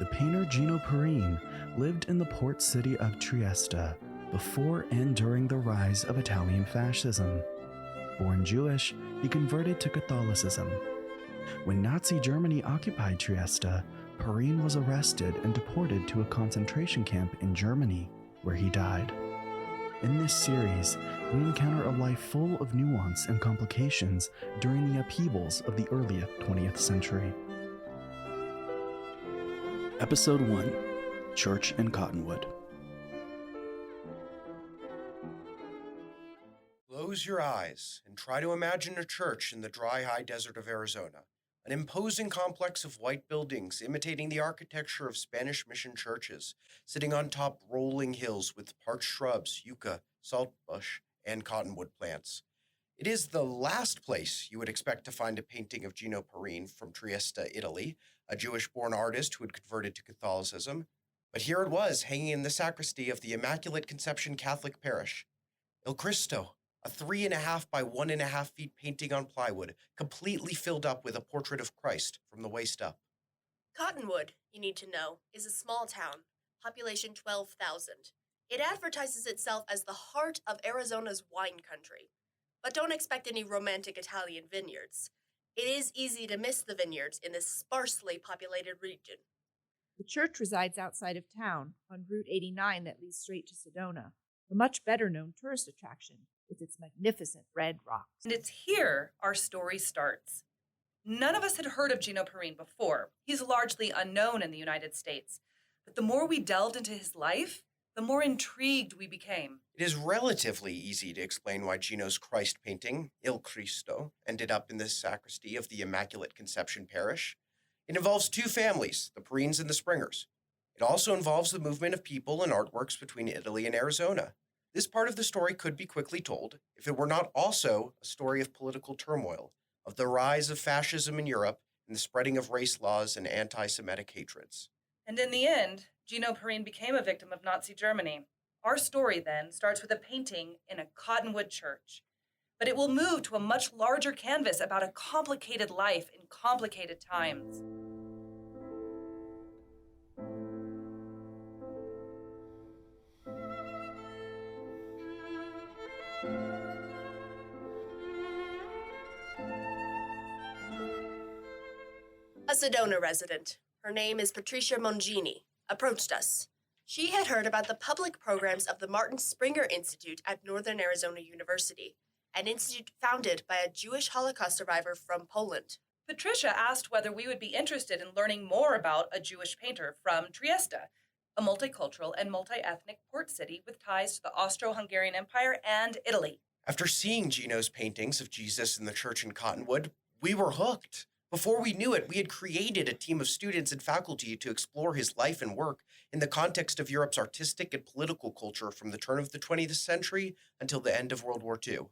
The painter Gino Parin lived in the port city of Trieste before and during the rise of Italian fascism. Born Jewish, he converted to Catholicism. When Nazi Germany occupied Trieste, Parin was arrested and deported to a concentration camp in Germany, where he died. In this series, we encounter a life full of nuance and complications during the upheavals of the early 20th century. Episode 1: Church in Cottonwood. Close your eyes and try to imagine a church in the dry, high desert of Arizona. An imposing complex of white buildings imitating the architecture of Spanish mission churches, sitting on top rolling hills with parched shrubs, yucca, saltbush, and cottonwood plants. It is the last place you would expect to find a painting of Gino Parin from Trieste, Italy, a Jewish-born artist who had converted to Catholicism. But here it was, hanging in the sacristy of the Immaculate Conception Catholic Parish. Il Cristo, a 3.5 by 1.5 feet painting on plywood, completely filled up with a portrait of Christ from the waist up. Cottonwood, you need to know, is a small town, population 12,000. It advertises itself as the heart of Arizona's wine country. But don't expect any romantic Italian vineyards. It is easy to miss the vineyards in this sparsely populated region. The church resides outside of town, on Route 89 that leads straight to Sedona, a much better-known tourist attraction with its magnificent red rocks. And it's here our story starts. None of us had heard of Gino Parin before. He's largely unknown in the United States. But the more we delved into his life, the more intrigued we became. It is relatively easy to explain why Gino's Christ painting, Il Cristo, ended up in the sacristy of the Immaculate Conception Parish. It involves two families, the Parins and the Springers. It also involves the movement of people and artworks between Italy and Arizona. This part of the story could be quickly told if it were not also a story of political turmoil, of the rise of fascism in Europe and the spreading of race laws and anti-Semitic hatreds. And in the end, Gino Parin became a victim of Nazi Germany. Our story then starts with a painting in a Cottonwood church. But it will move to a much larger canvas about a complicated life in complicated times. A Sedona resident, her name is Patricia Mongini, approached us. She had heard about the public programs of the Martin Springer Institute at Northern Arizona University, an institute founded by a Jewish Holocaust survivor from Poland. Patricia asked whether we would be interested in learning more about a Jewish painter from Trieste, a multicultural and multi-ethnic port city with ties to the Austro-Hungarian Empire and Italy. After seeing Gino's paintings of Jesus in the church in Cottonwood, we were hooked. Before we knew it, we had created a team of students and faculty to explore his life and work in the context of Europe's artistic and political culture from the turn of the 20th century until the end of World War II.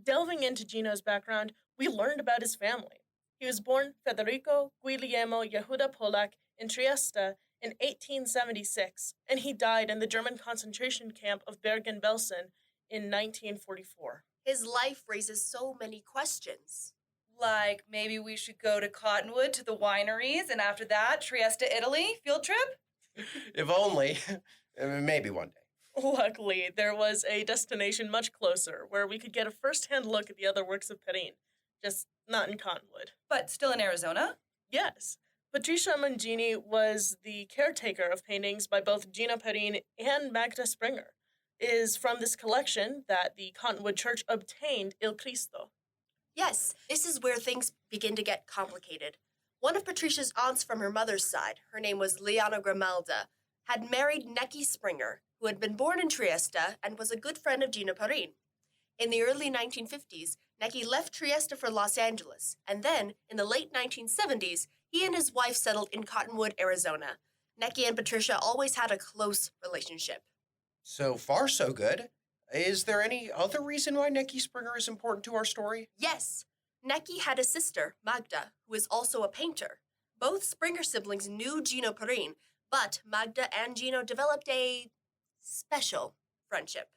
Delving into Gino's background, we learned about his family. He was born Federico Guglielmo Jehuda Pollack in Trieste in 1876, and he died in the German concentration camp of Bergen-Belsen in 1944. His life raises so many questions. Like maybe we should go to Cottonwood to the wineries and after that, Trieste, Italy, field trip? If only. Maybe one day. Luckily, there was a destination much closer where we could get a first-hand look at the other works of Parin, just not in Cottonwood. But still in Arizona? Yes. Patricia Mongini was the caretaker of paintings by both Gino Parin and Magda Springer. It is from this collection that the Cottonwood Church obtained Il Cristo. Yes, this is where things begin to get complicated. One of Patricia's aunts from her mother's side, her name was Liana Grimalda, had married Necky Springer, who had been born in Trieste and was a good friend of Gino Parin. In the early 1950s, Necky left Trieste for Los Angeles, and then, in the late 1970s, he and his wife settled in Cottonwood, Arizona. Necky and Patricia always had a close relationship. So far, so good. Is there any other reason why Necky Springer is important to our story? Yes. Necky had a sister, Magda, who is also a painter. Both Springer siblings knew Gino Parin, but Magda and Gino developed a special friendship.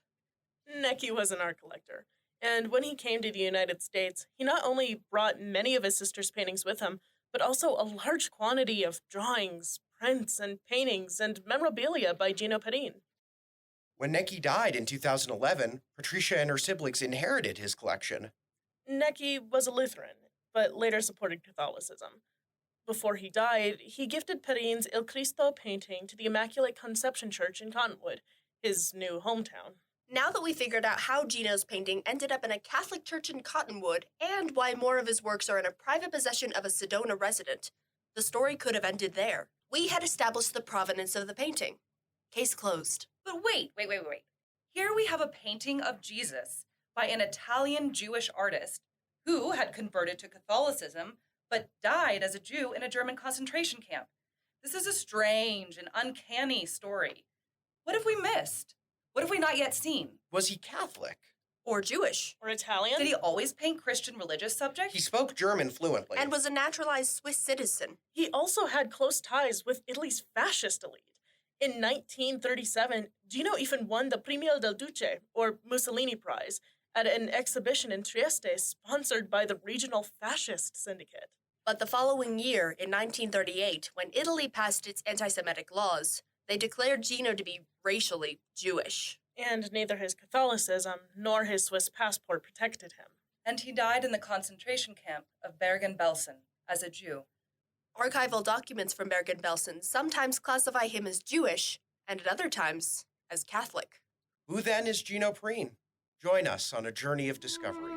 Necky was an art collector, and when he came to the United States, he not only brought many of his sister's paintings with him, but also a large quantity of drawings, prints and paintings and memorabilia by Gino Parin. When Necky died in 2011, Patricia and her siblings inherited his collection. Necky was a Lutheran, but later supported Catholicism. Before he died, he gifted Parin's Il Cristo painting to the Immaculate Conception Church in Cottonwood, his new hometown. Now that we figured out how Gino's painting ended up in a Catholic church in Cottonwood and why more of his works are in a private possession of a Sedona resident, the story could have ended there. We had established the provenance of the painting. Case closed. But wait. Here we have a painting of Jesus by an Italian Jewish artist who had converted to Catholicism but died as a Jew in a German concentration camp. This is a strange and uncanny story. What have we missed? What have we not yet seen? Was he Catholic? Or Jewish. Or Italian? Did he always paint Christian religious subjects? He spoke German fluently. And was a naturalized Swiss citizen. He also had close ties with Italy's fascist elite. In 1937, Gino even won the Premio del Duce, or Mussolini Prize, at an exhibition in Trieste sponsored by the regional fascist syndicate. But the following year, in 1938, when Italy passed its anti-Semitic laws, they declared Gino to be racially Jewish. And neither his Catholicism nor his Swiss passport protected him. And he died in the concentration camp of Bergen-Belsen as a Jew. Archival documents from Bergen-Belsen sometimes classify him as Jewish, and at other times as Catholic. Who then is Gino Parin? Join us on a journey of discovery.